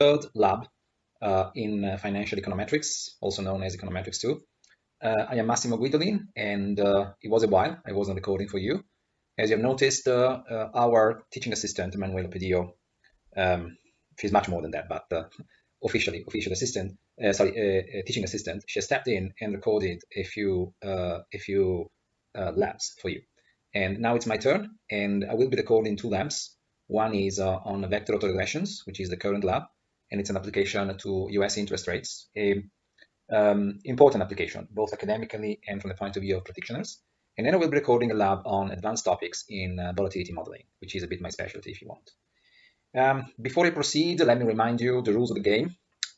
third lab in financial econometrics, also known as Econometrics 2. I am Massimo Guidolin, and it was a while I wasn't recording for you. As you have noticed, our teaching assistant, Manuela Pedio, she's much more than that, but official assistant, teaching assistant, she stepped in and recorded a few labs for you. And now it's my turn, and I will be recording two labs. One is on vector autoregressions, which is the current lab, and it's an application to US interest rates, a important application, both academically and from the point of view of practitioners. And then I will be recording a lab on advanced topics in volatility modeling, which is a bit my specialty if you want. Before I proceed, let me remind you the rules of the game.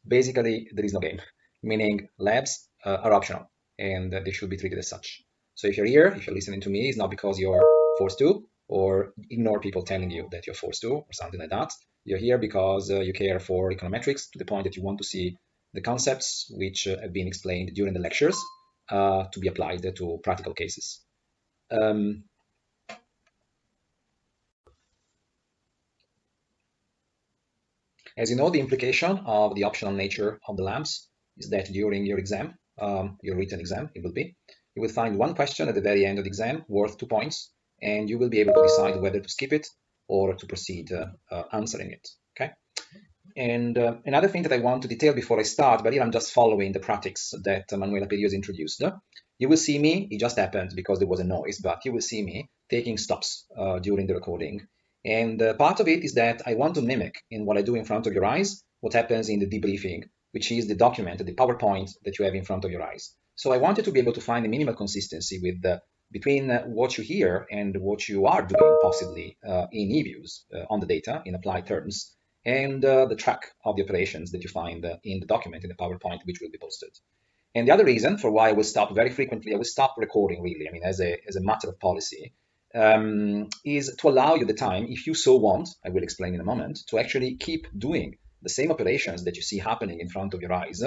Basically, there is no game, meaning labs are optional and they should be treated as such. So if you're here, if you're listening to me, it's not because you're forced to, or ignore people telling you that you're forced to, or something like that. You're here because you care for econometrics to the point that you want to see the concepts which have been explained during the lectures to be applied to practical cases. As you know, the implication of the optional nature of the labs is that during your exam, your written exam, it will be, you will find one question at the very end of the exam worth 2 points, and you will be able to decide whether to skip it or to proceed answering it, okay? And another thing that I want to detail before I start, but here I'm just following the practice that Manuela Pedio has introduced. You will see me, it just happened because there was a noise, but you will see me taking stops during the recording. And part of it is that I want to mimic in what I do in front of your eyes, what happens in the debriefing, which is the document, the PowerPoint that you have in front of your eyes. So I wanted to be able to find a minimal consistency with between what you hear and what you are doing possibly in eViews on the data in applied terms, and the track of the operations that you find in the document, in the PowerPoint, which will be posted. And the other reason for why I will stop very frequently, I will stop recording really, I mean, as a matter of policy, is to allow you the time, if you so want, I will explain in a moment, to actually keep doing the same operations that you see happening in front of your eyes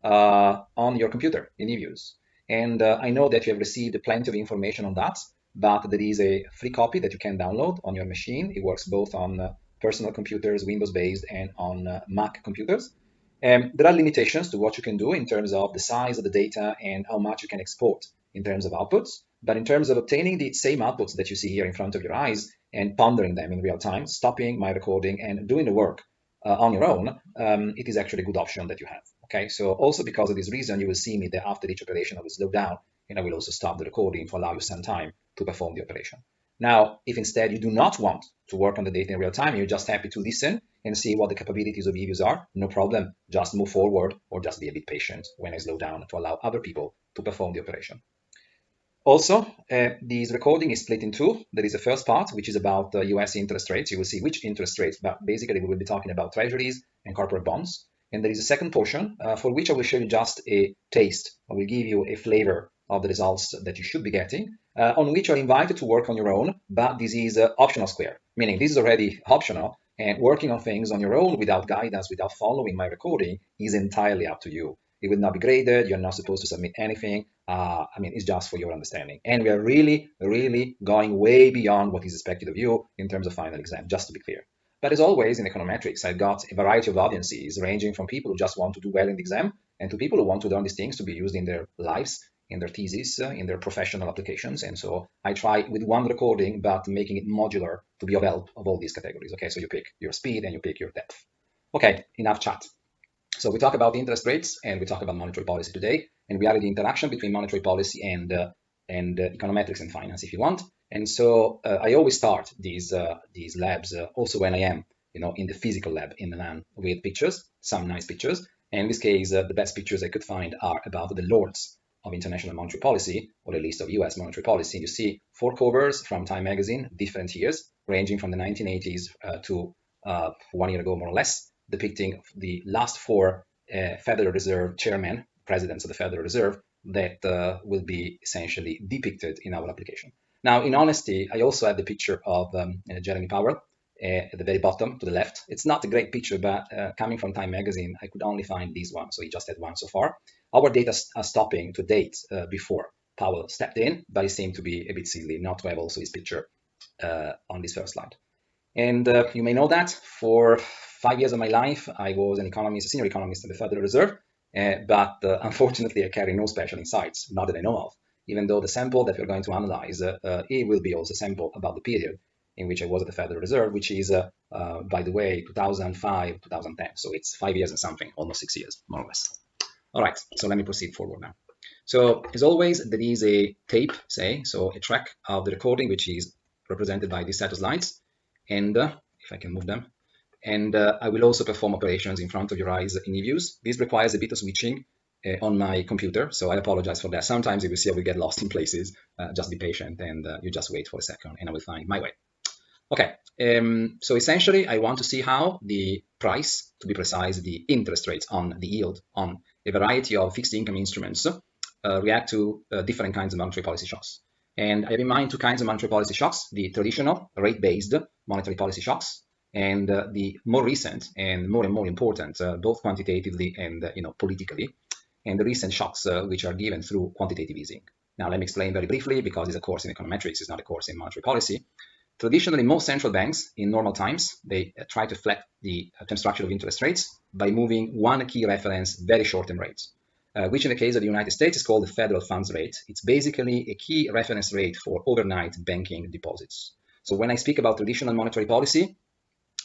on your computer in eViews. And I know that you have received plenty of information on that, but there is a free copy that you can download on your machine. It works both on personal computers, Windows-based, and on Mac computers. There are limitations to what you can do in terms of the size of the data and how much you can export in terms of outputs. But in terms of obtaining the same outputs that you see here in front of your eyes and pondering them in real time, stopping my recording and doing the work on your own, it is actually a good option that you have. Okay, so also because of this reason, you will see me that after each operation, I will slow down and I will also stop the recording to allow you some time to perform the operation. Now, if instead you do not want to work on the data in real time, you're just happy to listen and see what the capabilities of eViews are, no problem, just move forward or just be a bit patient when I slow down to allow other people to perform the operation. Also, this recording is split in two. There is a first part, which is about US interest rates. You will see which interest rates, but basically we will be talking about treasuries and corporate bonds. And there is a second portion for which I will show you just a taste. I will give you a flavor of the results that you should be getting, on which you're invited to work on your own, but this is optional square, meaning this is already optional, and working on things on your own without guidance, without following my recording, is entirely up to you. It will not be graded. You're not supposed to submit anything. I mean, it's just for your understanding. And we are really, really going way beyond what is expected of you in terms of final exam, just to be clear. But as always, in econometrics, I've got a variety of audiences, ranging from people who just want to do well in the exam and to people who want to learn these things to be used in their lives, in their thesis, in their professional applications. And so I try with one recording, but making it modular to be of help of all these categories. Okay, so you pick your speed and you pick your depth. Okay, enough chat. So we talk about interest rates and we talk about monetary policy today, and we are in the interaction between monetary policy and econometrics and finance, if you want. And so I always start these labs also when I am, in the physical lab in Milan with pictures, some nice pictures. And in this case, the best pictures I could find are about the lords of international monetary policy, or at least of US monetary policy. You see 4 covers from Time magazine, different years, ranging from the 1980s to 1 year ago, more or less, depicting the last 4 Federal Reserve chairmen, presidents of the Federal Reserve, that will be essentially depicted in our application. Now, in honesty, I also have the picture of Jeremy Powell at the very bottom to the left. It's not a great picture, but coming from Time magazine, I could only find this one, so he just had one so far. Our data are stopping to date before Powell stepped in, but it seemed to be a bit silly not to have also his picture on this first slide. And you may know that for 5 years of my life, I was an economist, a senior economist at the Federal Reserve, but unfortunately, I carry no special insights, not that I know of, even though the sample that we're going to analyze, it will be also a sample about the period in which I was at the Federal Reserve, which is, by the way, 2005, 2010. So it's 5 years and something, almost 6 years, more or less. All right, so let me proceed forward now. So as always, there is a tape, say, so a track of the recording, which is represented by these set of slides. And if I can move them. And I will also perform operations in front of your eyes in eViews. This requires a bit of switching on my computer, so I apologize for that. Sometimes you will see I will get lost in places. Just be patient and you just wait for a second and I will find my way. Okay, so essentially I want to see how the price, to be precise, the interest rates on the yield on a variety of fixed income instruments react to different kinds of monetary policy shocks. And I have in mind two kinds of monetary policy shocks: the traditional rate-based monetary policy shocks, and the more recent and more important, both quantitatively and politically, and the recent shocks which are given through quantitative easing. Now, let me explain very briefly, because it's a course in econometrics, it's not a course in monetary policy. Traditionally, most central banks in normal times, they try to reflect the term structure of interest rates by moving one key reference very short-term rates, which in the case of the United States is called the federal funds rate. It's basically a key reference rate for overnight banking deposits. So when I speak about traditional monetary policy,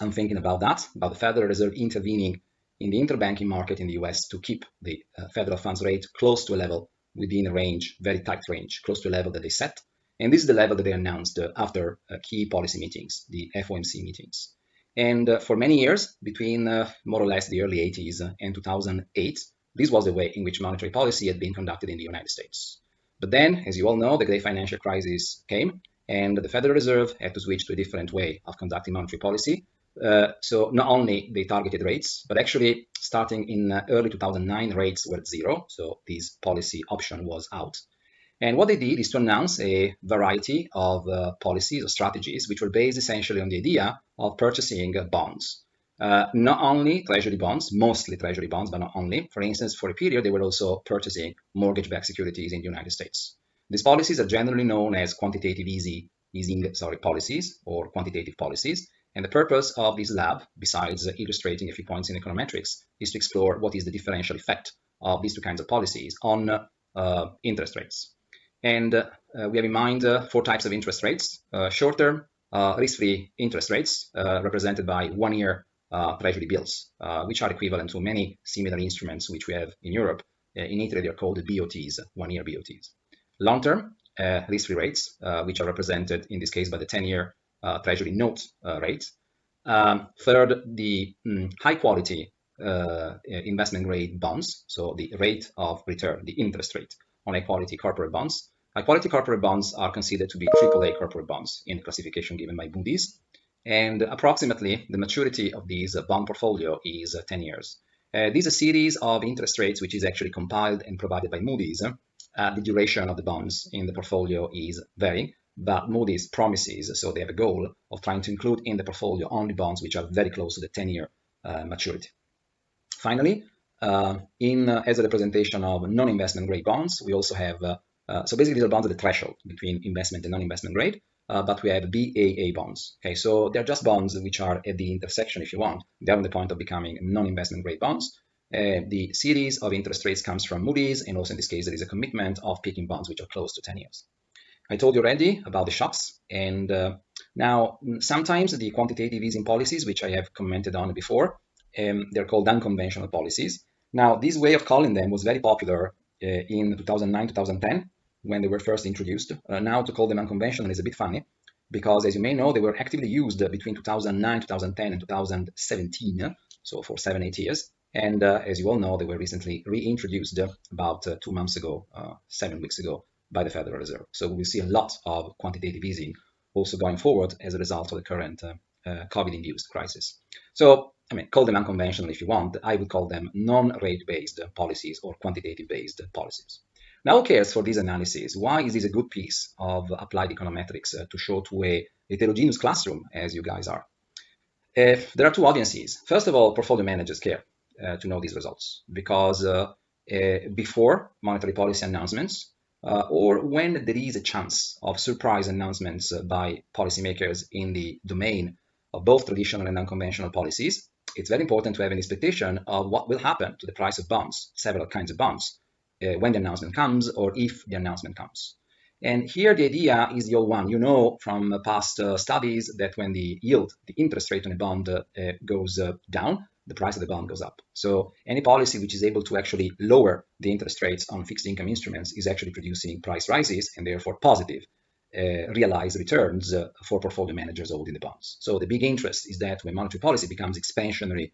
I'm thinking about that, about the Federal Reserve intervening in the interbanking market in the US to keep the federal funds rate close to a level within a range, very tight range, close to a level that they set. And this is the level that they announced after key policy meetings, the FOMC meetings. And for many years, between more or less the early 80s and 2008, this was the way in which monetary policy had been conducted in the United States. But then, as you all know, the great financial crisis came, and the Federal Reserve had to switch to a different way of conducting monetary policy. So not only they targeted rates, but actually starting in early 2009, rates were at zero. So this policy option was out. And what they did is to announce a variety of policies or strategies, which were based essentially on the idea of purchasing bonds. Not only treasury bonds, mostly treasury bonds, but not only. For instance, for a period, they were also purchasing mortgage-backed securities in the United States. These policies are generally known as quantitative easing policies or quantitative policies. And the purpose of this lab, besides illustrating a few points in econometrics, is to explore what is the differential effect of these two kinds of policies on interest rates. And we have in mind four types of interest rates: short-term, risk-free interest rates, represented by one-year treasury bills, which are equivalent to many similar instruments which we have in Europe. In Italy, they are called BOTs, one-year BOTs. Long-term, risk-free rates, which are represented in this case by the 10-year treasury note rate. Third, the high-quality investment grade bonds, so the rate of return, the interest rate on high-quality corporate bonds. High-quality corporate bonds are considered to be AAA corporate bonds in the classification given by Moody's. And approximately the maturity of this bond portfolio is 10 years. This is a series of interest rates which is actually compiled and provided by Moody's. The duration of the bonds in the portfolio is varying, but Moody's promises, so they have a goal of trying to include in the portfolio only bonds which are very close to the 10-year maturity. Finally, as a representation of non-investment grade bonds, we also have, so basically these are bonds at the threshold between investment and non-investment grade, but we have BAA bonds. Okay, so they're just bonds which are at the intersection, if you want. They're on the point of becoming non-investment grade bonds. The series of interest rates comes from Moody's, and also in this case, there is a commitment of picking bonds which are close to 10 years. I told you already about the shocks, and now sometimes the quantitative easing policies, which I have commented on before, they're called unconventional policies. Now, this way of calling them was very popular in 2009, 2010, when they were first introduced. Now to call them unconventional is a bit funny, because as you may know, they were actively used between 2009, 2010, and 2017, so for 7-8 years. And as you all know, they were recently reintroduced about 2 months ago, 7 weeks ago, by the Federal Reserve. So we will see a lot of quantitative easing also going forward as a result of the current COVID-induced crisis. So, I mean, call them unconventional if you want. I would call them non-rate-based policies or quantitative-based policies. Now, who cares for this analysis? Why is this a good piece of applied econometrics to show to a heterogeneous classroom, as you guys are? There are two audiences. First of all, portfolio managers care to know these results, because before monetary policy announcements, or when there is a chance of surprise announcements by policymakers in the domain of both traditional and unconventional policies, it's very important to have an expectation of what will happen to the price of bonds, several kinds of bonds, when the announcement comes or if the announcement comes. And here the idea is the old one. You know from past studies that when the yield, the interest rate on a bond goes down, the price of the bond goes up. So any policy which is able to actually lower the interest rates on fixed income instruments is actually producing price rises and therefore positive realized returns for portfolio managers holding the bonds. So the big interest is that when monetary policy becomes expansionary,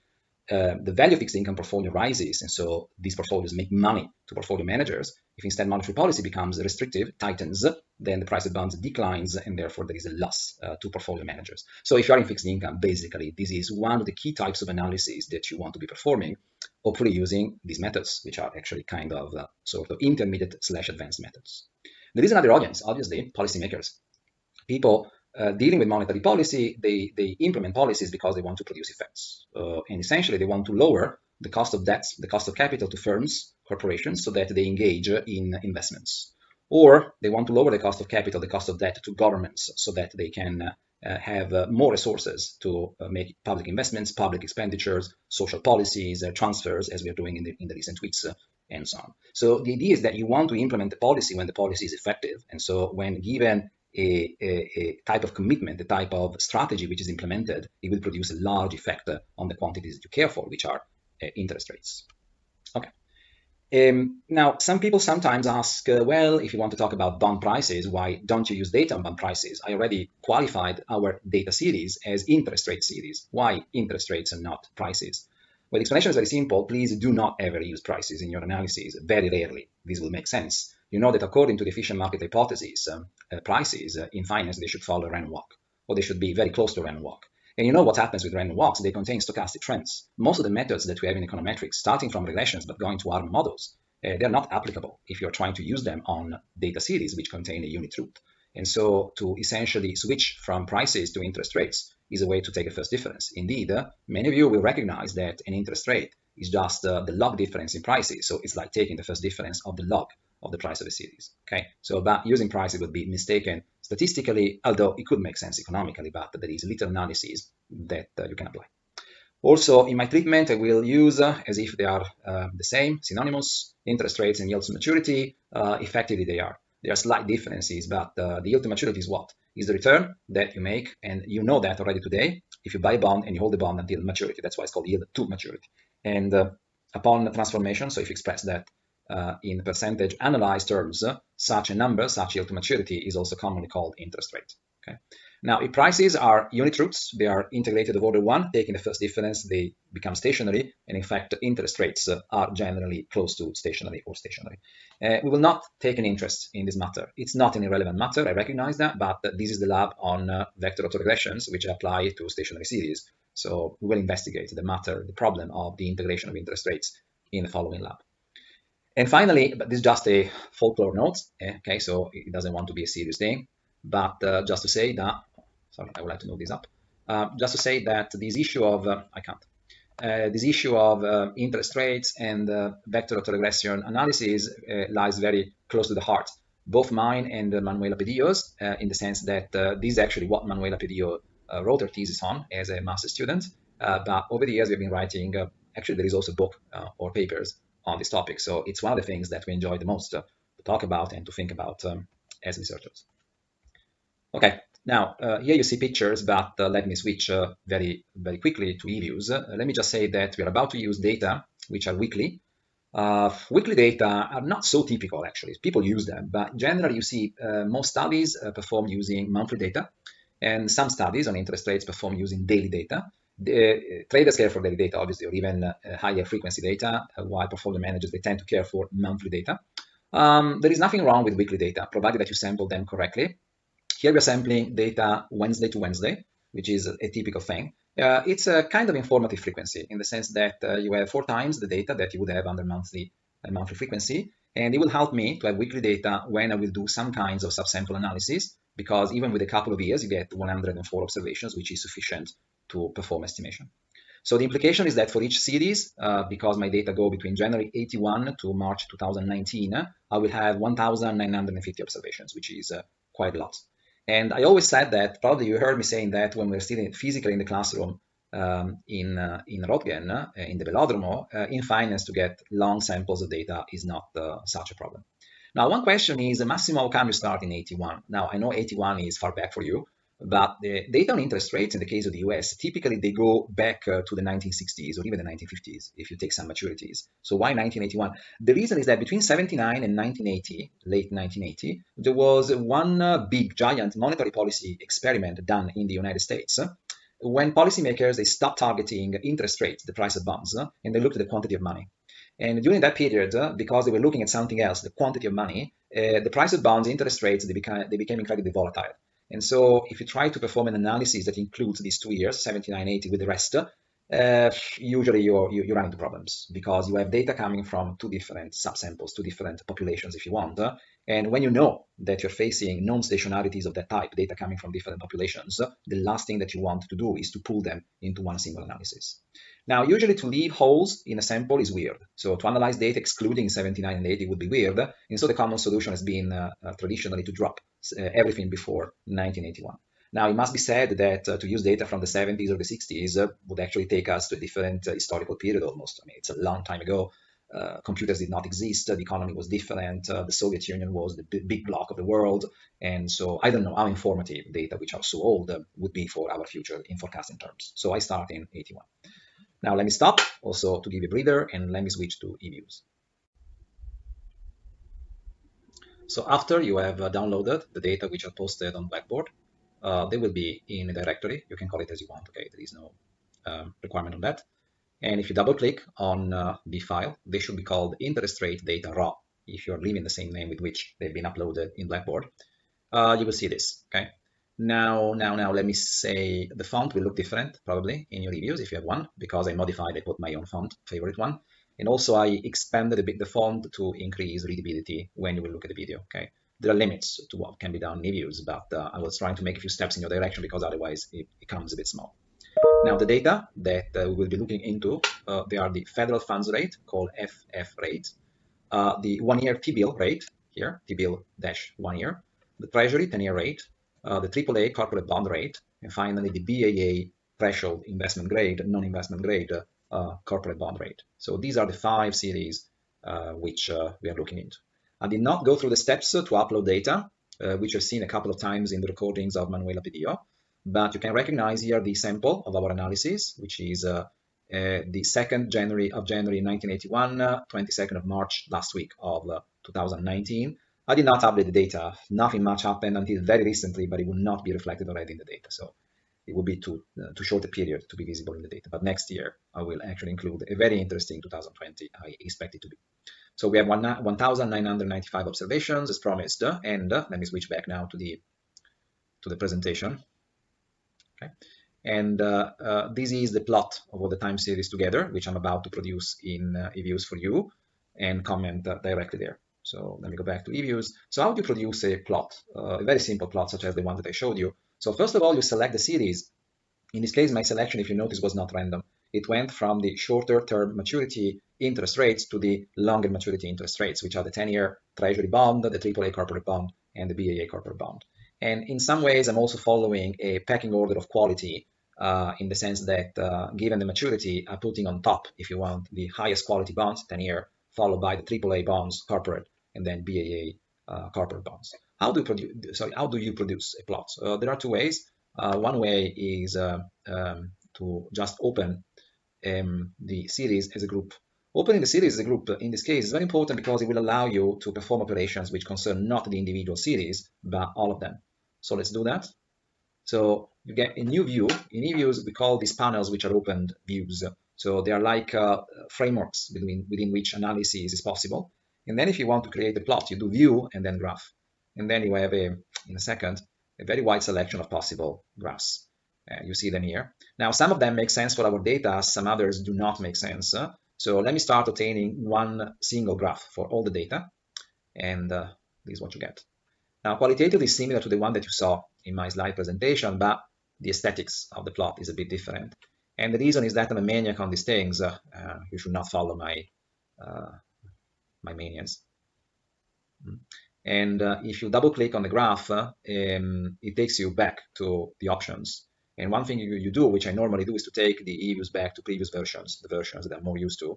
the value of fixed income portfolio rises, and so these portfolios make money to portfolio managers. If instead monetary policy becomes restrictive, tightens, then the price of bonds declines, and therefore there is a loss to portfolio managers. So if you are in fixed income, basically this is one of the key types of analysis that you want to be performing, hopefully using these methods, which are actually kind of sort of intermediate/advanced methods. There is another audience, obviously, policymakers. People dealing with monetary policy, they implement policies because they want to produce effects. And essentially, they want to lower the cost of debt, the cost of capital to firms, corporations, so that they engage in investments. Or they want to lower the cost of capital, the cost of debt to governments, so that they can have more resources to make public investments, public expenditures, social policies, transfers, as we are doing in the recent weeks, and so on. So the idea is that you want to implement the policy when the policy is effective. And so when given a type of commitment, a type of strategy which is implemented, it will produce a large effect on the quantities that you care for, which are interest rates. Okay. Now, some people sometimes ask, well, if you want to talk about bond prices, why don't you use data on bond prices? I already qualified our data series as interest rate series. Why interest rates and not prices? Well, the explanation is very simple. Please do not ever use prices in your analysis. Very rarely. This will make sense. You know that according to the efficient market hypothesis, prices in finance, they should follow random walk, or they should be very close to random walk. And you know what happens with random walks? They contain stochastic trends. Most of the methods that we have in econometrics, starting from regressions but going to ARM models, they're not applicable if you're trying to use them on data series which contain a unit truth. And so to essentially switch from prices to interest rates is a way to take a first difference. Indeed, many of you will recognize that an interest rate is just the log difference in prices. So it's like taking the first difference of the log of the price of a series. Okay, so but using prices would be mistaken statistically, although it could make sense economically, but there is little analysis that you can apply. Also, in my treatment, I will use, as if they are the same, synonymous, interest rates and yields to maturity. Effectively, they are. There are slight differences, but the yield to maturity is what? Is the return that you make, and you know that already today. If you buy a bond and you hold the bond until maturity, that's why it's called yield to maturity. And upon transformation, so if you express that in percentage analyzed terms, such a number, such yield to maturity, is also commonly called interest rate. Okay. Now, if prices are unit roots, they are integrated of order one, taking the first difference, they become stationary, and in fact, interest rates are generally close to stationary or stationary. We will not take an interest in this matter. It's not an irrelevant matter, I recognize that, but this is the lab on vector autoregressions, which apply to stationary series. So we will investigate the matter, the problem of the integration of interest rates in the following lab. And finally, but this is just a folklore note, okay, so it doesn't want to be a serious thing, but just to say that, sorry, I would like to move this up, just to say that this issue of, this issue of interest rates and vector autoregression analysis lies very close to the heart, both mine and Manuela Pedillo's, in the sense that this is actually what Manuela Pedillo wrote her thesis on as a master's student, but over the years we've been writing, actually there is also a book or papers on this topic. So it's one of the things that we enjoy the most to talk about and to think about as researchers. Okay, now here you see pictures, but let me switch very quickly to e-views. Let me just say that we are about to use data which are weekly. Weekly data are not so typical actually. People use them, but generally you see most studies perform using monthly data, and some studies on interest rates perform using daily data. Traders care for daily data, obviously, or even higher frequency data, while portfolio managers, they tend to care for monthly data. There is nothing wrong with weekly data, provided that you sample them correctly. Here we're sampling data Wednesday to Wednesday, which is a typical thing. It's a kind of informative frequency in the sense that you have 4 times the data that you would have under monthly frequency. And it will help me to have weekly data when I will do some kinds of subsample analysis, because even with a couple of years, you get 104 observations, which is sufficient to perform estimation. So the implication is that for each series, because my data go between January 81 to March 2019, I will have 1,950 observations, which is quite a lot. And I always said that, probably you heard me saying that when we're still physically in the classroom, in Röntgen, in the Velodromo, in finance to get long samples of data is not such a problem. Now, one question is, Massimo, how can you start in 81? Now, I know 81 is far back for you, but the data on interest rates in the case of the US, typically they go back to the 1960s or even the 1950s if you take some maturities. So why 1981? The reason is that between 79 and 1980, late 1980, there was one big giant monetary policy experiment done in the United States when policymakers, they stopped targeting interest rates, the price of bonds, and they looked at the quantity of money. And during that period, because they were looking at something else, the quantity of money, the price of bonds, interest rates, they became incredibly volatile. And so if you try to perform an analysis that includes these 2 years, 79, 80 with the rest, usually you run into problems because you have data coming from two different subsamples, two different populations if you want. And when you know that you're facing non-stationarities of that type, data coming from different populations, the last thing that you want to do is to pull them into one single analysis. Now, usually to leave holes in a sample is weird. So to analyze data excluding 79 and 80 would be weird. And so the common solution has been traditionally to drop everything before 1981. Now, it must be said that to use data from the 70s or the 60s would actually take us to a different historical period almost. I mean, it's a long time ago. Computers did not exist. The economy was different. The Soviet Union was the big bloc of the world. And so I don't know how informative data, which are so old, would be for our future in forecasting terms. So I start in 81. Now let me stop also to give a breather and let me switch to eViews. So after you have downloaded the data which are posted on Blackboard, they will be in a directory. You can call it as you want, okay? There is no requirement on that. And if you double click on the file, they should be called interest rate data raw. If you're leaving the same name with which they've been uploaded in Blackboard, you will see this, okay? Now, let me say the font will look different probably in your eViews if you have one, because I modified, I put my own font, favorite one. And also I expanded a bit the font to increase readability when you will look at the video, okay? There are limits to what can be done in eViews, but I was trying to make a few steps in your direction because otherwise it becomes a bit small. Now the data that we will be looking into, they are the federal funds rate, called FF rate, the 1-year T-bill rate, here, T-bill dash 1 year, the Treasury 10-year rate, the AAA corporate bond rate, and finally the BAA threshold investment grade, non-investment grade corporate bond rate. So these are the 5 series which we are looking into. I did not go through the steps to upload data, which I've seen a couple of times in the recordings of Manuela Pedio, but you can recognize here the sample of our analysis, which is the 2nd January 1981, 22nd of March last week of 2019. I did not update the data. Nothing much happened until very recently, but it will not be reflected already in the data. So it will be too short a period to be visible in the data. But next year, I will actually include a very interesting 2020. I expect it to be. So we have 1,995 observations as promised. And let me switch back now to the presentation. Okay. And this is the plot of all the time series together, which I'm about to produce in eViews for you and comment directly there. So let me go back to eViews. So how do you produce a plot? A very simple plot, such as the one that I showed you. So first of all, you select the series. In this case, my selection, if you notice, was not random. It went from the shorter term maturity interest rates to the longer maturity interest rates, which are the 10-year Treasury bond, the AAA corporate bond, and the BAA corporate bond. And in some ways, I'm also following a pecking order of quality in the sense that given the maturity, I'm putting on top, if you want, the highest quality bonds, 10-year, followed by the AAA bonds, corporate, and then BAA corporate bonds. How do you produce a plot? There are 2 ways. One way is to just open the series as a group. Opening the series as a group in this case is very important because it will allow you to perform operations which concern not the individual series, but all of them. So let's do that. So you get a new view. In eViews, we call these panels, which are opened views. So they are like frameworks within which analysis is possible. And then if you want to create a plot, you do view and then graph. And then you have, in a second, a very wide selection of possible graphs. You see them here. Now, some of them make sense for our data. Some others do not make sense. So let me start obtaining one single graph for all the data. And this is what you get. Now, qualitatively similar to the one that you saw in my slide presentation, but the aesthetics of the plot is a bit different. And the reason is that I'm a maniac on these things. You should not follow my manias. And if you double click on the graph, it takes you back to the options. And one thing you do, which I normally do, is to take the e-views back to previous versions, the versions that I'm more used to.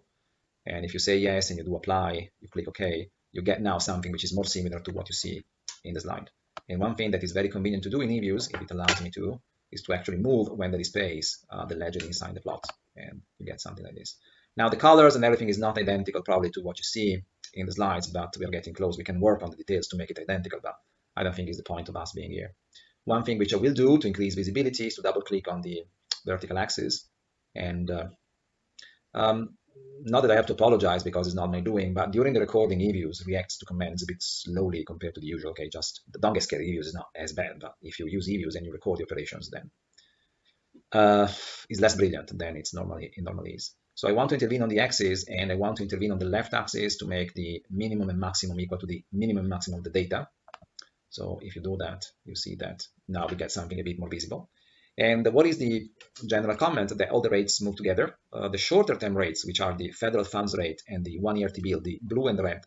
And if you say yes and you do apply, you click OK, you get now something which is more similar to what you see in the slide. And one thing that is very convenient to do in e-views, if it allows me to, is to actually move when there is space the legend inside the plot, and you get something like this. Now the colors and everything is not identical probably to what you see in the slides, but we are getting close. We can work on the details to make it identical, but I don't think it's the point of us being here. One thing which I will do to increase visibility is to double click on the vertical axis. And not that I have to apologize because it's not my doing, but during the recording, e-views reacts to commands a bit slowly compared to the usual. Okay, just don't get scared, e-views is not as bad, but if you use e-views and you record the operations, then it's less brilliant than it normally is. So I want to intervene on the axis, and I want to intervene on the left axis to make the minimum and maximum equal to the minimum and maximum of the data. So if you do that, you see that now we get something a bit more visible. And what is the general comment? That all the rates move together. The shorter term rates, which are the federal funds rate and the 1-year T-bill, the blue and the red,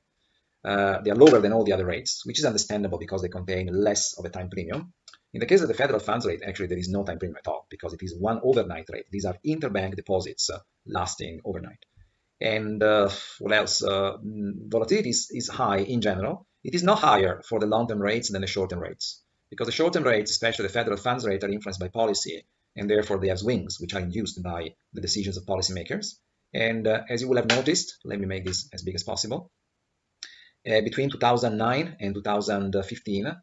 they are lower than all the other rates, which is understandable because they contain less of a time premium. In the case of the federal funds rate, actually there is no time premium at all because it is one overnight rate. These are interbank deposits lasting overnight. And what else? Volatility is high in general. It is not higher for the long-term rates than the short-term rates, because the short-term rates, especially the federal funds rate, are influenced by policy, and therefore they have swings, which are induced by the decisions of policymakers. And as you will have noticed, let me make this as big as possible. Between 2009 and 2015,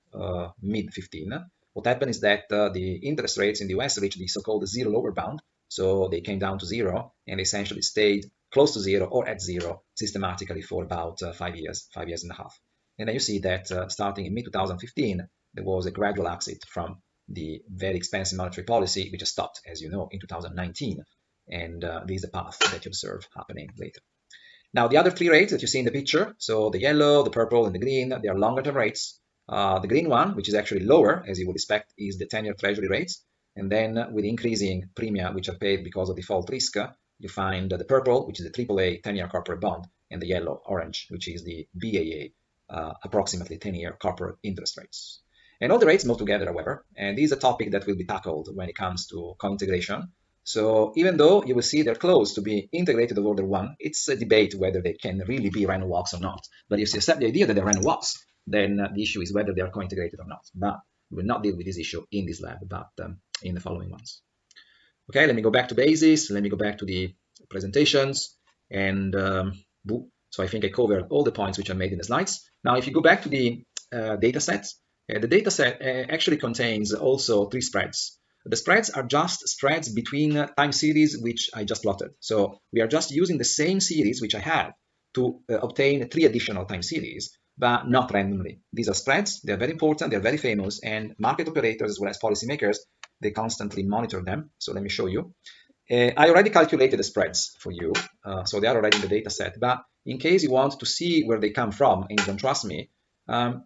mid-15, what happened is that the interest rates in the US reached the so-called zero lower bound. So they came down to zero and essentially stayed close to zero or at zero systematically for about 5 years and a half. And then you see that starting in mid-2015, there was a gradual exit from the very expensive monetary policy, which has stopped, as you know, in 2019. And this is the path that you observe happening later. Now, the other three rates that you see in the picture, so the yellow, the purple, and the green, they are longer-term rates. The green one, which is actually lower, as you would expect, is the 10-year Treasury rates. And then with increasing premia, which are paid because of default risk, you find the purple, which is the AAA 10-year corporate bond, and the yellow, orange, which is the BAA, approximately 10-year corporate interest rates. And all the rates move together, however, and this is a topic that will be tackled when it comes to co-integration. So even though you will see they're close to be integrated of order 1, it's a debate whether they can really be random walks or not. But if you accept the idea that they're random walks, then the issue is whether they are co-integrated or not. But we will not deal with this issue in this lab, but in the following ones. Okay, let me go back to basis. Let me go back to the presentations. And so I think I covered all the points which are made in the slides. Now, if you go back to the data sets, the data set actually contains also 3 spreads. The spreads are just spreads between time series which I just plotted. So we are just using the same series which I have to obtain 3 additional time series, but not randomly. These are spreads, they're very important, they're very famous, and market operators as well as policymakers, they constantly monitor them. So let me show you. I already calculated the spreads for you, so they are already in the data set, but in case you want to see where they come from and you don't trust me,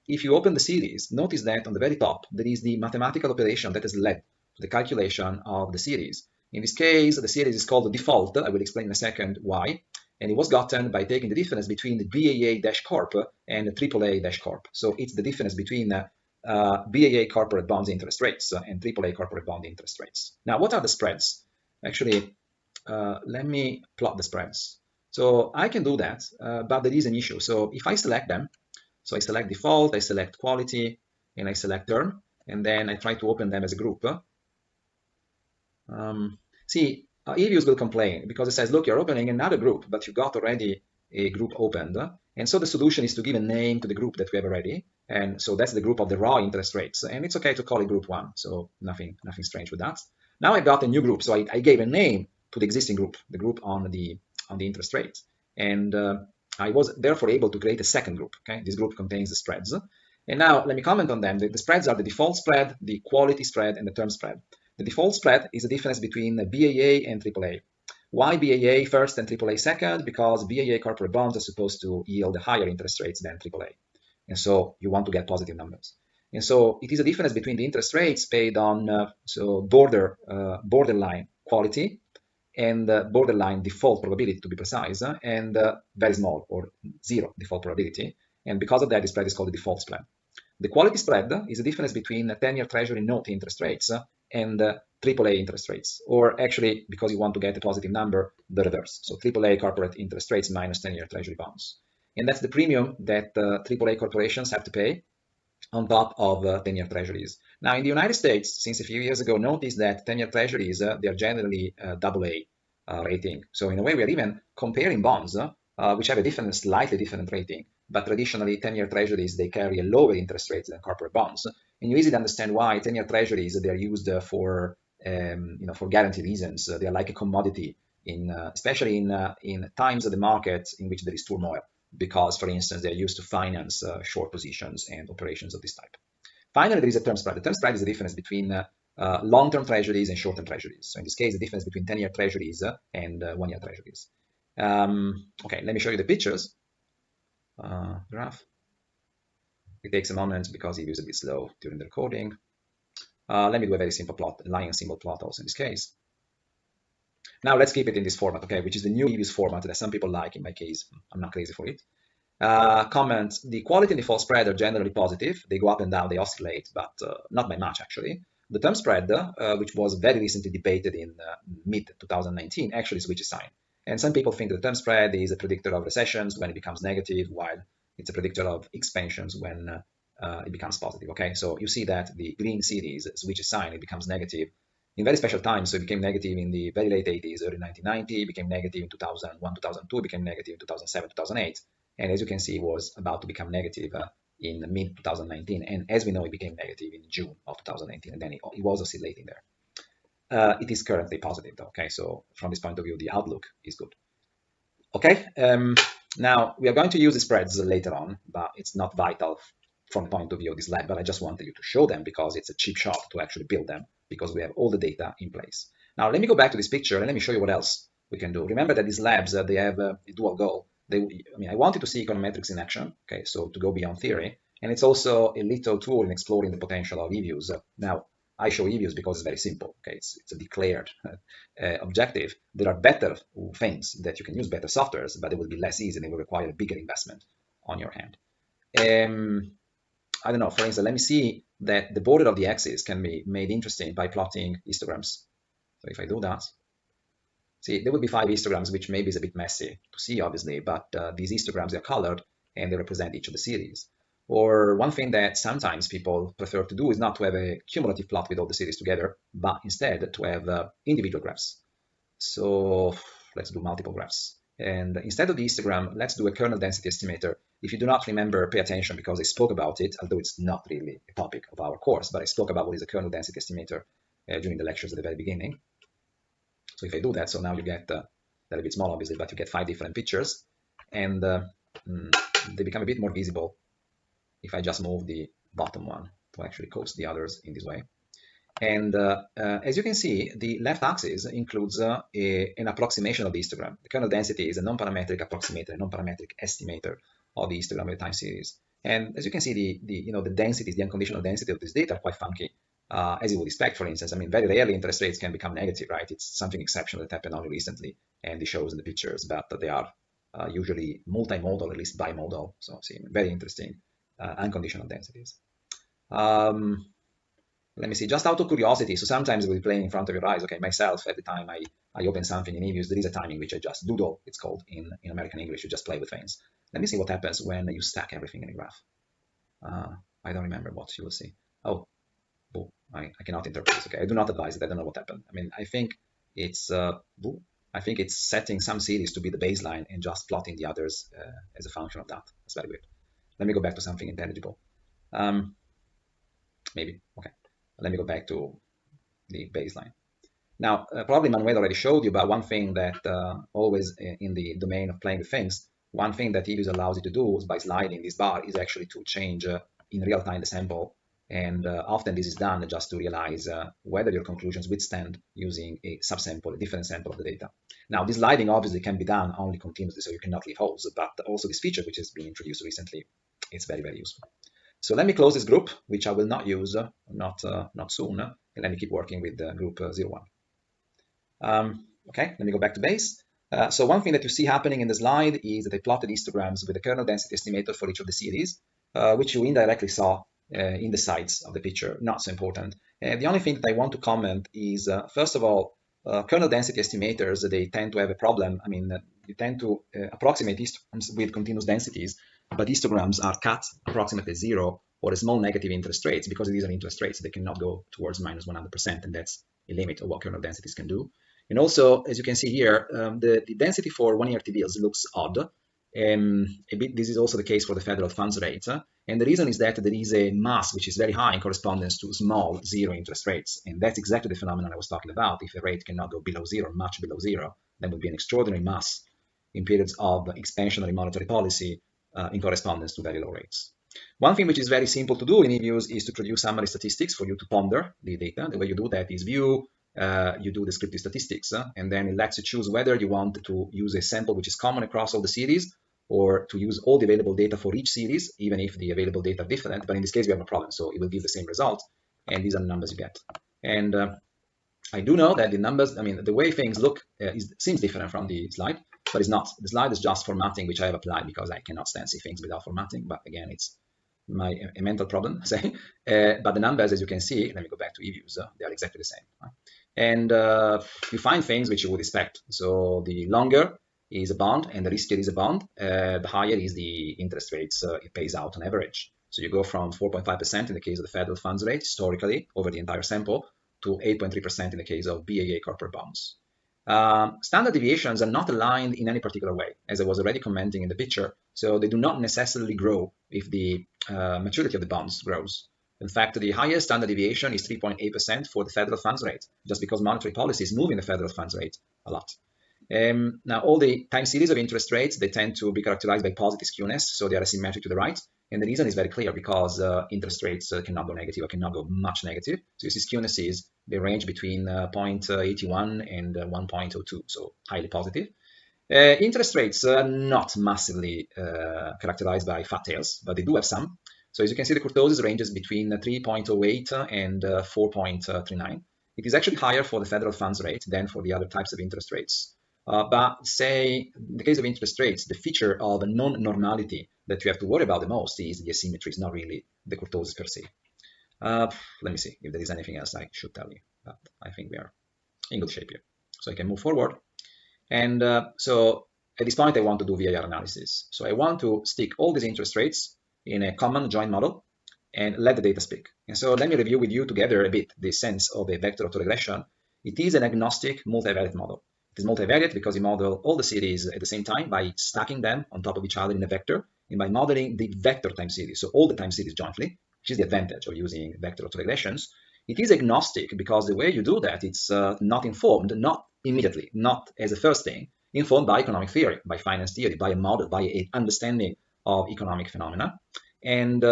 if you open the series, notice that on the very top, there is the mathematical operation that has led to the calculation of the series. In this case, the series is called the default. I will explain in a second why. And it was gotten by taking the difference between the BAA-Corp and the AAA-Corp. So it's the difference between BAA corporate bonds interest rates and AAA corporate bond interest rates. Now, what are the spreads? Actually, let me plot the spreads. So I can do that, but there is an issue. So if I select them, so I select default, I select quality, and I select term, and then I try to open them as a group. See, e-views will complain because it says, look, you're opening another group, but you got already a group opened. And so the solution is to give a name to the group that we have already. And so that's the group of the raw interest rates. And it's okay to call it group 1. So nothing strange with that. Now I've got a new group. So I gave a name to the existing group, the group on the interest rates. And I was therefore able to create a second group. Okay, this group contains the spreads. And now let me comment on them. The spreads are the default spread, the quality spread, and the term spread. The default spread is the difference between BAA and AAA. Why BAA first and AAA second? Because BAA corporate bonds are supposed to yield higher interest rates than AAA. And so you want to get positive numbers. And so it is a difference between the interest rates paid on borderline quality and borderline default probability, to be precise, and very small or 0 default probability. And because of that, the spread is called the default spread. The quality spread is the difference between 10-year Treasury note interest rates and AAA interest rates, or actually, because you want to get a positive number, the reverse. So AAA corporate interest rates minus 10-year Treasury bonds. And that's the premium that AAA corporations have to pay on top of 10-year Treasuries. Now, in the United States, since a few years ago, notice that 10-year Treasuries, they are generally AA rating. So in a way, we are even comparing bonds, which have a slightly different rating. But traditionally, 10-year Treasuries, they carry a lower interest rate than corporate bonds. And you easily understand why 10-year Treasuries, they are used for guarantee reasons. They are like a commodity, especially in times of the market in which there is turmoil, because, for instance, they're used to finance short positions and operations of this type. Finally, there is a term spread. The term spread is the difference between long-term treasuries and short-term treasuries. So in this case, the difference between 10-year treasuries and 1-year treasuries. Okay, let me show you the pictures. Graph. It takes a moment because it is a bit slow during the recording. Let me do a very simple plot, a line symbol plot also in this case. Now let's keep it in this format, okay, which is the new EViews format that some people like. In my case, I'm not crazy for it. Comment, the quality and default spread are generally positive. They go up and down, they oscillate, but not by much actually. The term spread, which was very recently debated in mid-2019, actually switches sign. And some people think the term spread is a predictor of recessions when it becomes negative, while it's a predictor of expansions when it becomes positive, okay? So you see that the green series switches sign, it becomes negative in very special times. So it became negative in the very late 80s, early 1990, it became negative in 2001, 2002, it became negative in 2007, 2008. And as you can see, it was about to become negative in mid-2019. And as we know, it became negative in June of 2019, and then it was oscillating there. It is currently positive, though, okay? So from this point of view, the outlook is good. Okay, now we are going to use the spreads later on, but it's not vital from the point of view of this lab, but I just wanted you to show them because it's a cheap shot to actually build them, because we have all the data in place. Now, let me go back to this picture and let me show you what else we can do. Remember that these labs, they have a dual goal. I wanted to see econometrics in action, okay, so to go beyond theory. And it's also a little tool in exploring the potential of EViews. Now, I show EViews because it's very simple, okay, it's a declared objective. There are better things that you can use, better softwares, but it will be less easy and it will require a bigger investment on your hand. I don't know, for instance, let me see that the border of the axis can be made interesting by plotting histograms. So if I do that, see, there will be 5 histograms, which maybe is a bit messy to see, obviously, but these histograms are colored and they represent each of the series. Or one thing that sometimes people prefer to do is not to have a cumulative plot with all the series together, but instead to have individual graphs. So let's do multiple graphs. And instead of the histogram, let's do a kernel density estimator. If you do not remember, pay attention because I spoke about it, although it's not really a topic of our course, but I spoke about what is a kernel density estimator during the lectures at the very beginning. So if I do that, so now you get a little bit small, obviously, but you get 5 different pictures, and they become a bit more visible if I just move the bottom one to actually coast the others in this way. And as you can see, the left axis includes an approximation of the histogram. The kernel density is a non-parametric approximator, a non-parametric estimator of the histogram of the time series. And as you can see, the densities, the unconditional density of this data are quite funky, as you would expect. For instance, I mean, very rarely interest rates can become negative, right? It's something exceptional that happened only recently, and it shows in the pictures, but they are usually multimodal, at least bimodal. So see, very interesting unconditional densities. Let me see, just out of curiosity, so sometimes it will be playing in front of your eyes. Okay, myself, every time I open something in EViews, there is a time in which I just doodle, it's called in American English, you just play with things. Let me see what happens when you stack everything in a graph. I don't remember what you will see. Oh, I cannot interpret this, okay? I do not advise it, I don't know what happened. I mean, I think it's setting some series to be the baseline and just plotting the others as a function of that. That's very weird. Let me go back to something intelligible. Maybe, okay. Let me go back to the baseline. Now, probably Manuel already showed you, but one thing that always in the domain of playing with things, one thing that EViews allows you to do is by sliding this bar is actually to change in real time the sample. And often this is done just to realize whether your conclusions withstand using a subsample, a different sample of the data. Now, this sliding obviously can be done only continuously, so you cannot leave holes, but also this feature, which has been introduced recently, it's very, very useful. So let me close this group, which I will not use, not soon, and let me keep working with group 01. Okay, let me go back to base. So one thing that you see happening in the slide is that I plotted histograms with the kernel density estimator for each of the series, which you indirectly saw in the sides of the picture, not so important. The only thing that I want to comment is, first of all, kernel density estimators, they tend to have a problem. I mean, you tend to approximate histograms with continuous densities, but histograms are cut approximately 0 or a small negative interest rates. Because these are interest rates, they cannot go towards minus 100%, and that's a limit of what kernel densities can do. And also, as you can see here, the density for 1 year T-bills looks odd. This is also the case for the federal funds rate. And the reason is that there is a mass which is very high in correspondence to small zero interest rates. And that's exactly the phenomenon I was talking about. If a rate cannot go below zero, much below zero, then would be an extraordinary mass in periods of expansionary monetary policy in correspondence to very low rates. One thing which is very simple to do in EViews is to produce summary statistics for you to ponder the data. The way you do that is view, you do descriptive statistics, and then it lets you choose whether you want to use a sample which is common across all the series, or to use all the available data for each series, even if the available data are different. But in this case, we have a problem, so it will give the same result, and these are the numbers you get. And I do know that the numbers, I mean, the way things look seems different from the slide, but it's not. The slide is just formatting, which I have applied because I cannot stand see things without formatting. But again, it's a mental problem, say. But the numbers, as you can see, let me go back to EViews, they are exactly the same. Right? And you find things which you would expect. So the longer is a bond and the riskier is a bond, the higher is the interest rates it pays out on average. So you go from 4.5% in the case of the federal funds rate historically over the entire sample to 8.3% in the case of BAA corporate bonds. Standard deviations are not aligned in any particular way, as I was already commenting in the picture, so they do not necessarily grow if the maturity of the bonds grows. In fact, the highest standard deviation is 3.8% for the federal funds rate, just because monetary policy is moving the federal funds rate a lot. Now, all the time series of interest rates, they tend to be characterized by positive skewness, so they are asymmetric to the right. And the reason is very clear, because interest rates cannot go negative or cannot go much negative. So you see skewnesses, they range between 0.81 and 1.02, so highly positive. Interest rates are not massively characterized by fat tails, but they do have some. So as you can see, the kurtosis ranges between 3.08 and 4.39. It is actually higher for the federal funds rate than for the other types of interest rates. But say, in the case of interest rates, the feature of non-normality that you have to worry about the most is the asymmetry, not really the kurtosis per se. Let me see if there is anything else I should tell you, but I think we are in good shape here. So I can move forward. And so at this point, I want to do VIR analysis. So I want to stick all these interest rates in a common joint model and let the data speak. And so let me review with you together a bit the sense of a vector autoregression. It is an agnostic multivariate model. It is multivariate because you model all the series at the same time by stacking them on top of each other in a vector, and by modeling the vector time series, so all the time series jointly, which is the advantage of using vector autoregressions. It is agnostic because the way you do that, it's not informed, not immediately, not as a first thing, informed by economic theory, by finance theory, by a model, by an understanding of economic phenomena. And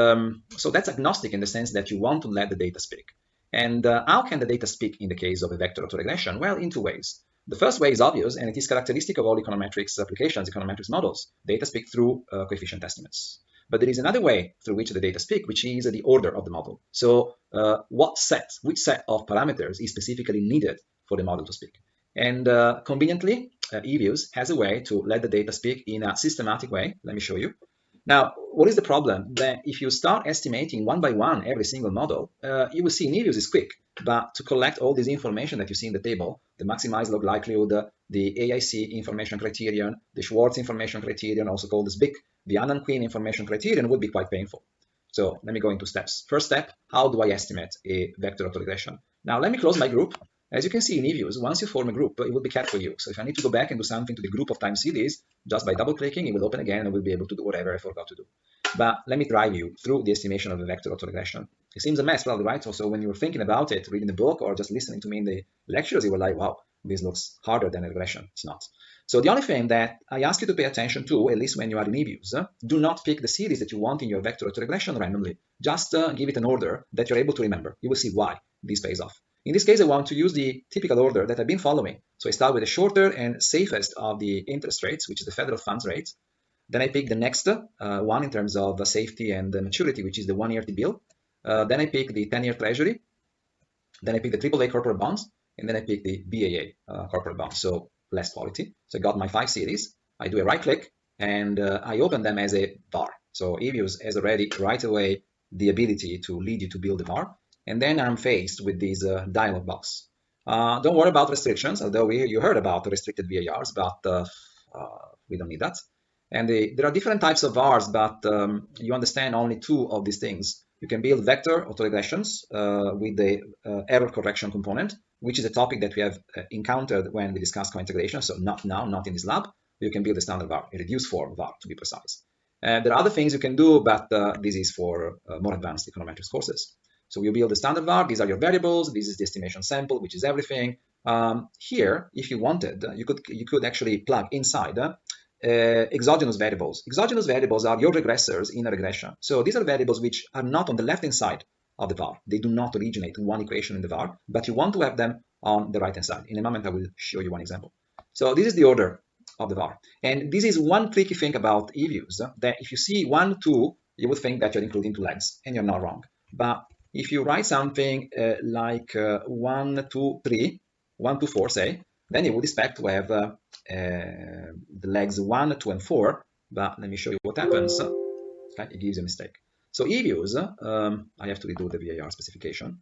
so that's agnostic in the sense that you want to let the data speak. And how can the data speak in the case of a vector autoregression? Well, in two ways. The first way is obvious, and it is characteristic of all econometrics applications, econometrics models. Data speak through coefficient estimates. But there is another way through which the data speak, which is the order of the model. So which set of parameters is specifically needed for the model to speak? And conveniently, EViews has a way to let the data speak in a systematic way. Let me show you. Now, what is the problem? That if you start estimating one by one every single model, you will see in EViews is quick, but to collect all this information that you see in the table, the maximized log likelihood, the AIC information criterion, the Schwartz information criterion, also called as BIC, the Annan-Quinn information criterion, would be quite painful. So let me go into steps. First step, how do I estimate a vector autoregression? Now let me close my group. As you can see in EViews, once you form a group, it will be kept for you. So if I need to go back and do something to the group of time series, just by double-clicking, it will open again and we'll be able to do whatever I forgot to do. But let me drive you through the estimation of a vector autoregression. It seems a mess, probably, right? So when you were thinking about it, reading the book or just listening to me in the lectures, you were like, wow, this looks harder than a regression. It's not. So the only thing that I ask you to pay attention to, at least when you are in EViews, do not pick the series that you want in your vector autoregression randomly. Just give it an order that you're able to remember. You will see why this pays off. In this case, I want to use the typical order that I've been following. So I start with the shorter and safest of the interest rates, which is the federal funds rate. Then I pick the next one in terms of safety and maturity, which is the 1 year T-bill. Then I pick the 10-year treasury. Then I pick the AAA corporate bonds. And then I pick the BAA corporate bonds, so less quality. So I got my 5 series. I do a right click and I open them as a bar. So EViews has already right away the ability to lead you to build a var. And then I'm faced with this dialog box. Don't worry about restrictions, although you heard about restricted VARs, but we don't need that. And there are different types of vars, but you understand only two of these things. You can build vector autoregressions with the error correction component, which is a topic that we have encountered when we discussed co-integration, so not now, not in this lab. You can build a standard var, a reduced form var, to be precise. There are other things you can do, but this is for more advanced econometrics courses. So you build a standard var, these are your variables, this is the estimation sample, which is everything. Here, if you wanted, you could actually plug inside exogenous variables. Exogenous variables are your regressors in a regression. So these are variables which are not on the left-hand side of the var. They do not originate in one equation in the var, but you want to have them on the right-hand side. In a moment, I will show you one example. So this is the order of the var. And this is one tricky thing about eViews, that if you see 1, 2, you would think that you're including two legs, and you're not wrong. But if you write something like 1, 2, 3, 1, 2, 4, say, then you would expect to have the legs 1, 2, and 4. But let me show you what happens. Okay, it gives you a mistake. So eViews, I have to redo the VAR specification.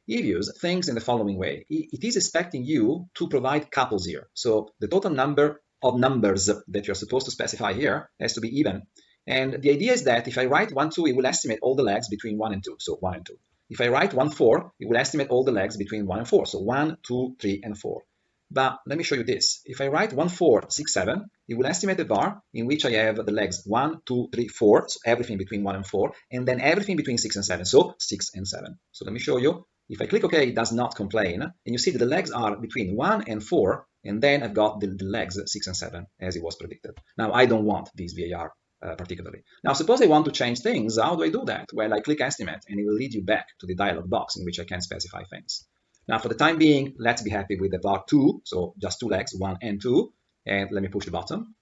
eViews thinks in the following way. It is expecting you to provide couples here. So the total number of numbers that you're supposed to specify here has to be even. And the idea is that if I write 1, 2, it will estimate all the legs between 1 and 2, so 1 and 2. If I write 1, 4, it will estimate all the legs between 1 and 4, so 1, 2, 3, and 4. But let me show you this. If I write 1, 4, 6, 7, it will estimate a var in which I have the legs 1, 2, 3, 4, so everything between 1 and 4, and then everything between 6 and 7, so 6 and 7. So let me show you. If I click OK, it does not complain, and you see that the legs are between 1 and 4, and then I've got the legs 6 and 7, as it was predicted. Now, I don't want this VAR particularly. Now, suppose I want to change things. How do I do that? Well, I click Estimate, and it will lead you back to the dialog box in which I can specify things. Now, for the time being, let's be happy with the var 2, so just two legs, 1 and 2, and let me push the button.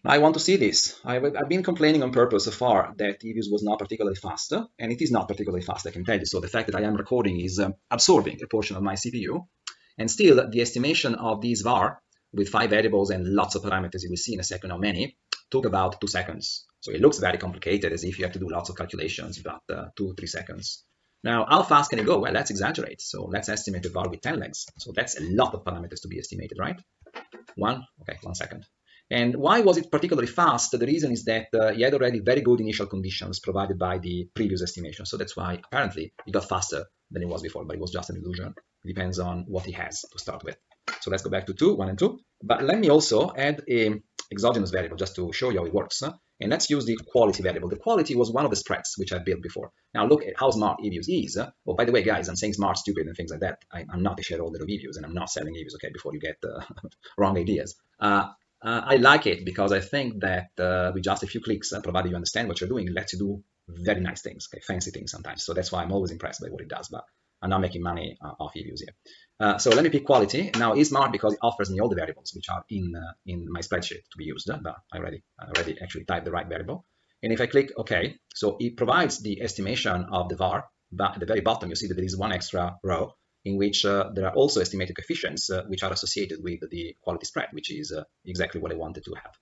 Now I want to see this. I've been complaining on purpose so far that eViews was not particularly fast, and it is not particularly fast, I can tell you. So the fact that I am recording is absorbing a portion of my CPU, and still the estimation of this var with 5 variables and lots of parameters, you will see in a second how many, took about 2 seconds. So it looks very complicated, as if you have to do lots of calculations, but 2-3 seconds. Now, how fast can it go? Well, let's exaggerate. So let's estimate a var with 10 legs. So that's a lot of parameters to be estimated, right? 1 second. And why was it particularly fast? The reason is that he had already very good initial conditions provided by the previous estimation. So that's why apparently it got faster than it was before, but it was just an illusion. It depends on what he has to start with. So let's go back to 1 and 2. But let me also add a exogenous variable just to show you how it works. And let's use the quality variable. The quality was one of the spreads which I built before. Now look at how smart eViews is. Oh, by the way, guys, I'm saying smart, stupid, and things like that. I'm not a shareholder of eViews, and I'm not selling eViews, okay, before you get wrong ideas. I like it because I think that with just a few clicks, provided you understand what you're doing, it lets you do very nice things, okay, fancy things sometimes. So that's why I'm always impressed by what it does, but I'm not making money off eViews here. So let me pick quality. Now it's smart because it offers me all the variables which are in my spreadsheet to be used, but I already actually typed the right variable. And if I click OK, so it provides the estimation of the var, but at the very bottom you see that there is one extra row in which there are also estimated coefficients which are associated with the quality spread, which is exactly what I wanted to have.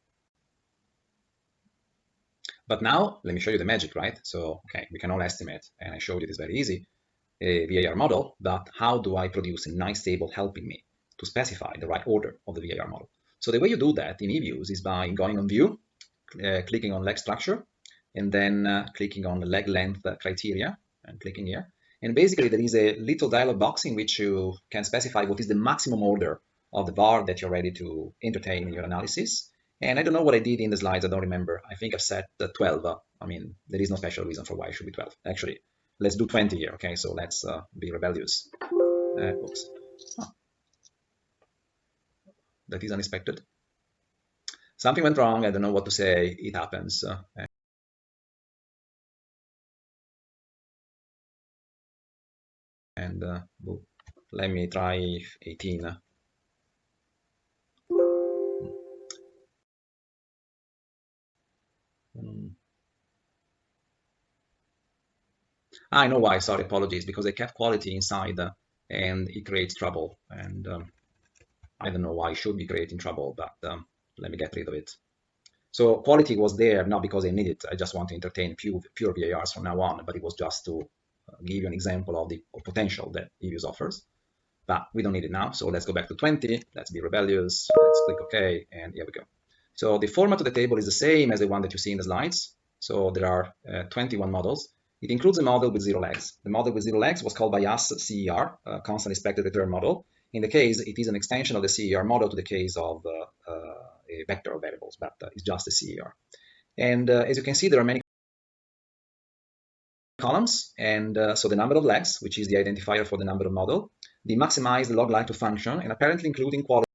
But now, let me show you the magic, right? So, okay, we can all estimate, and I showed you this very easy, a VAR model, but how do I produce a nice table helping me to specify the right order of the VAR model? So the way you do that in eViews is by going on View, clicking on leg structure, and then clicking on the leg length criteria, and clicking here. And basically, there is a little dialog box in which you can specify what is the maximum order of the var that you're ready to entertain in your analysis. And I don't know what I did in the slides. I don't remember. I think I've set 12. I mean, there is no special reason for why it should be 12. Actually, let's do 20 here. Okay, so let's be rebellious. Oops. Oh. That is unexpected. Something went wrong. I don't know what to say. It happens. And let me try 18. I know why, sorry, apologies, because I kept quality inside and it creates trouble. And I don't know why it should be creating trouble, but let me get rid of it. So quality was there not because I need it. I just want to entertain pure VARs from now on, but it was just to give you an example of the potential that eViews offers. But we don't need it now. So let's go back to 20. Let's be rebellious. Let's click OK, and here we go. So the format of the table is the same as the one that you see in the slides. So there are 21 models. It includes a model with 0 legs. The model with 0 legs was called by us CER, constant expected return model. In the case, it is an extension of the CER model to the case of a vector of variables, but it's just a CER. And as you can see, there are many columns. And so the number of legs, which is the identifier for the number of model, the maximized log line to function, and apparently including quality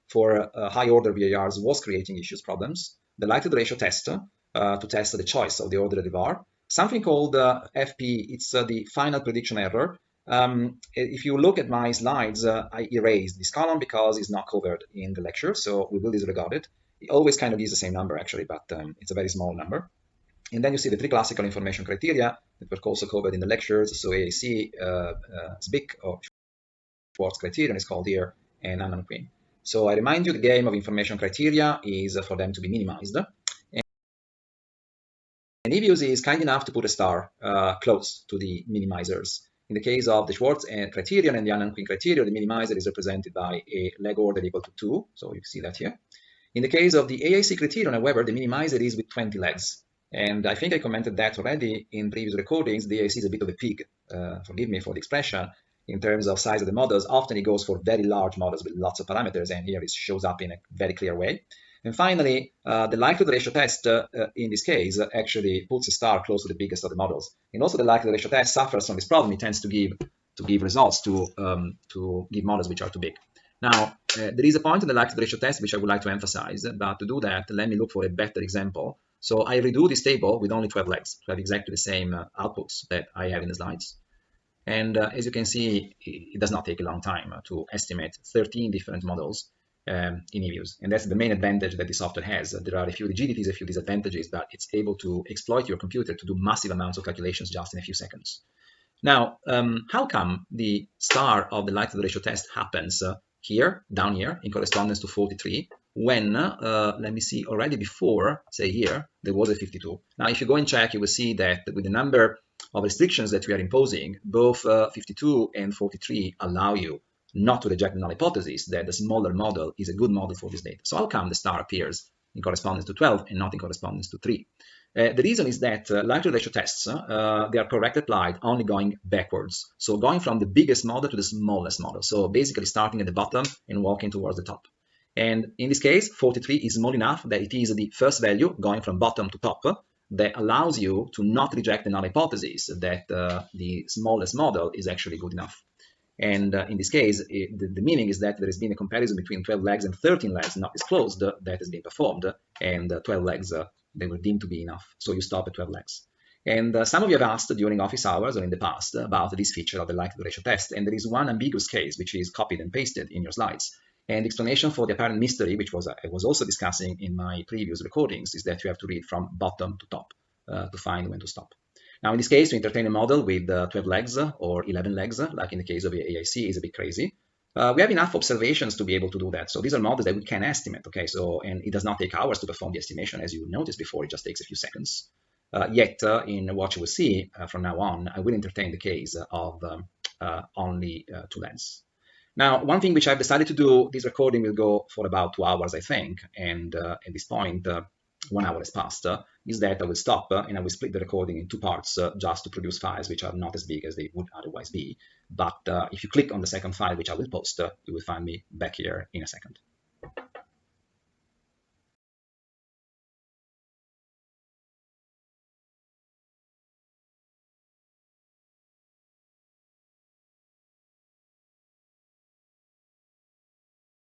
for high order VARs was creating issues, problems. The likelihood ratio test to test the choice of the order of the var. Something called FP, it's the final prediction error. If you look at my slides, I erased this column because it's not covered in the lecture, so we will disregard it. It always kind of is the same number actually, but it's a very small number. And then you see the 3 classical information criteria that were also covered in the lectures. So AAC, SBIC, or Schwartz criterion is called here, and Annan Queen. So I remind you, the game of information criteria is for them to be minimized. And eViews is kind enough to put a star close to the minimizers. In the case of the Schwartz criterion and the Annan Queen criterion, the minimizer is represented by a leg order equal to 2. So you see that here. In the case of the AAC criterion, however, the minimizer is with 20 legs. And I think I commented that already in previous recordings. The AAC is a bit of a pig, forgive me for the expression, in terms of size of the models. Often it goes for very large models with lots of parameters, and here it shows up in a very clear way. And finally, the likelihood ratio test in this case actually puts a star close to the biggest of the models. And also the likelihood ratio test suffers from this problem. It tends to give results to give models which are too big. Now, there is a point in the likelihood ratio test which I would like to emphasize, but to do that, let me look for a better example. So I redo this table with only 12 legs to have exactly the same outputs that I have in the slides. And as you can see, it does not take a long time to estimate 13 different models in eViews. And that's the main advantage that the software has. There are a few rigidities, a few disadvantages, but it's able to exploit your computer to do massive amounts of calculations just in a few seconds. Now, how come the star of the likelihood ratio test happens here, down here, in correspondence to 43, when, let me see, already before, say here, there was a 52. Now, if you go and check, you will see that with the number of restrictions that we are imposing, both 52 and 43 allow you not to reject the null hypothesis that the smaller model is a good model for this data. So how come the star appears in correspondence to 12 and not in correspondence to 3? The reason is that likelihood ratio tests, they are correctly applied only going backwards. So going from the biggest model to the smallest model. So basically starting at the bottom and walking towards the top. And in this case, 43 is small enough that it is the first value going from bottom to top that allows you to not reject the null hypothesis that the smallest model is actually good enough. And in this case, the meaning is that there has been a comparison between 12 legs and 13 legs not disclosed that has been performed, and 12 legs, they were deemed to be enough. So you stop at 12 legs. And some of you have asked during office hours or in the past about this feature of the likelihood ratio test. And there is one ambiguous case which is copied and pasted in your slides. And the explanation for the apparent mystery, which I was also discussing in my previous recordings, is that you have to read from bottom to top to find when to stop. Now, in this case, to entertain a model with 12 legs or 11 legs, like in the case of the AAC, is a bit crazy. We have enough observations to be able to do that. So these are models that we can estimate, okay? So, and it does not take hours to perform the estimation, as you noticed before, it just takes a few seconds. Yet, in what you will see from now on, I will entertain the case of only 2 legs. Now, one thing which I've decided to do, this recording will go for about 2 hours, I think, and at this point, 1 hour has passed, is that I will stop and I will split the recording in 2 parts just to produce files which are not as big as they would otherwise be. But if you click on the second file, which I will post, you will find me back here in a second.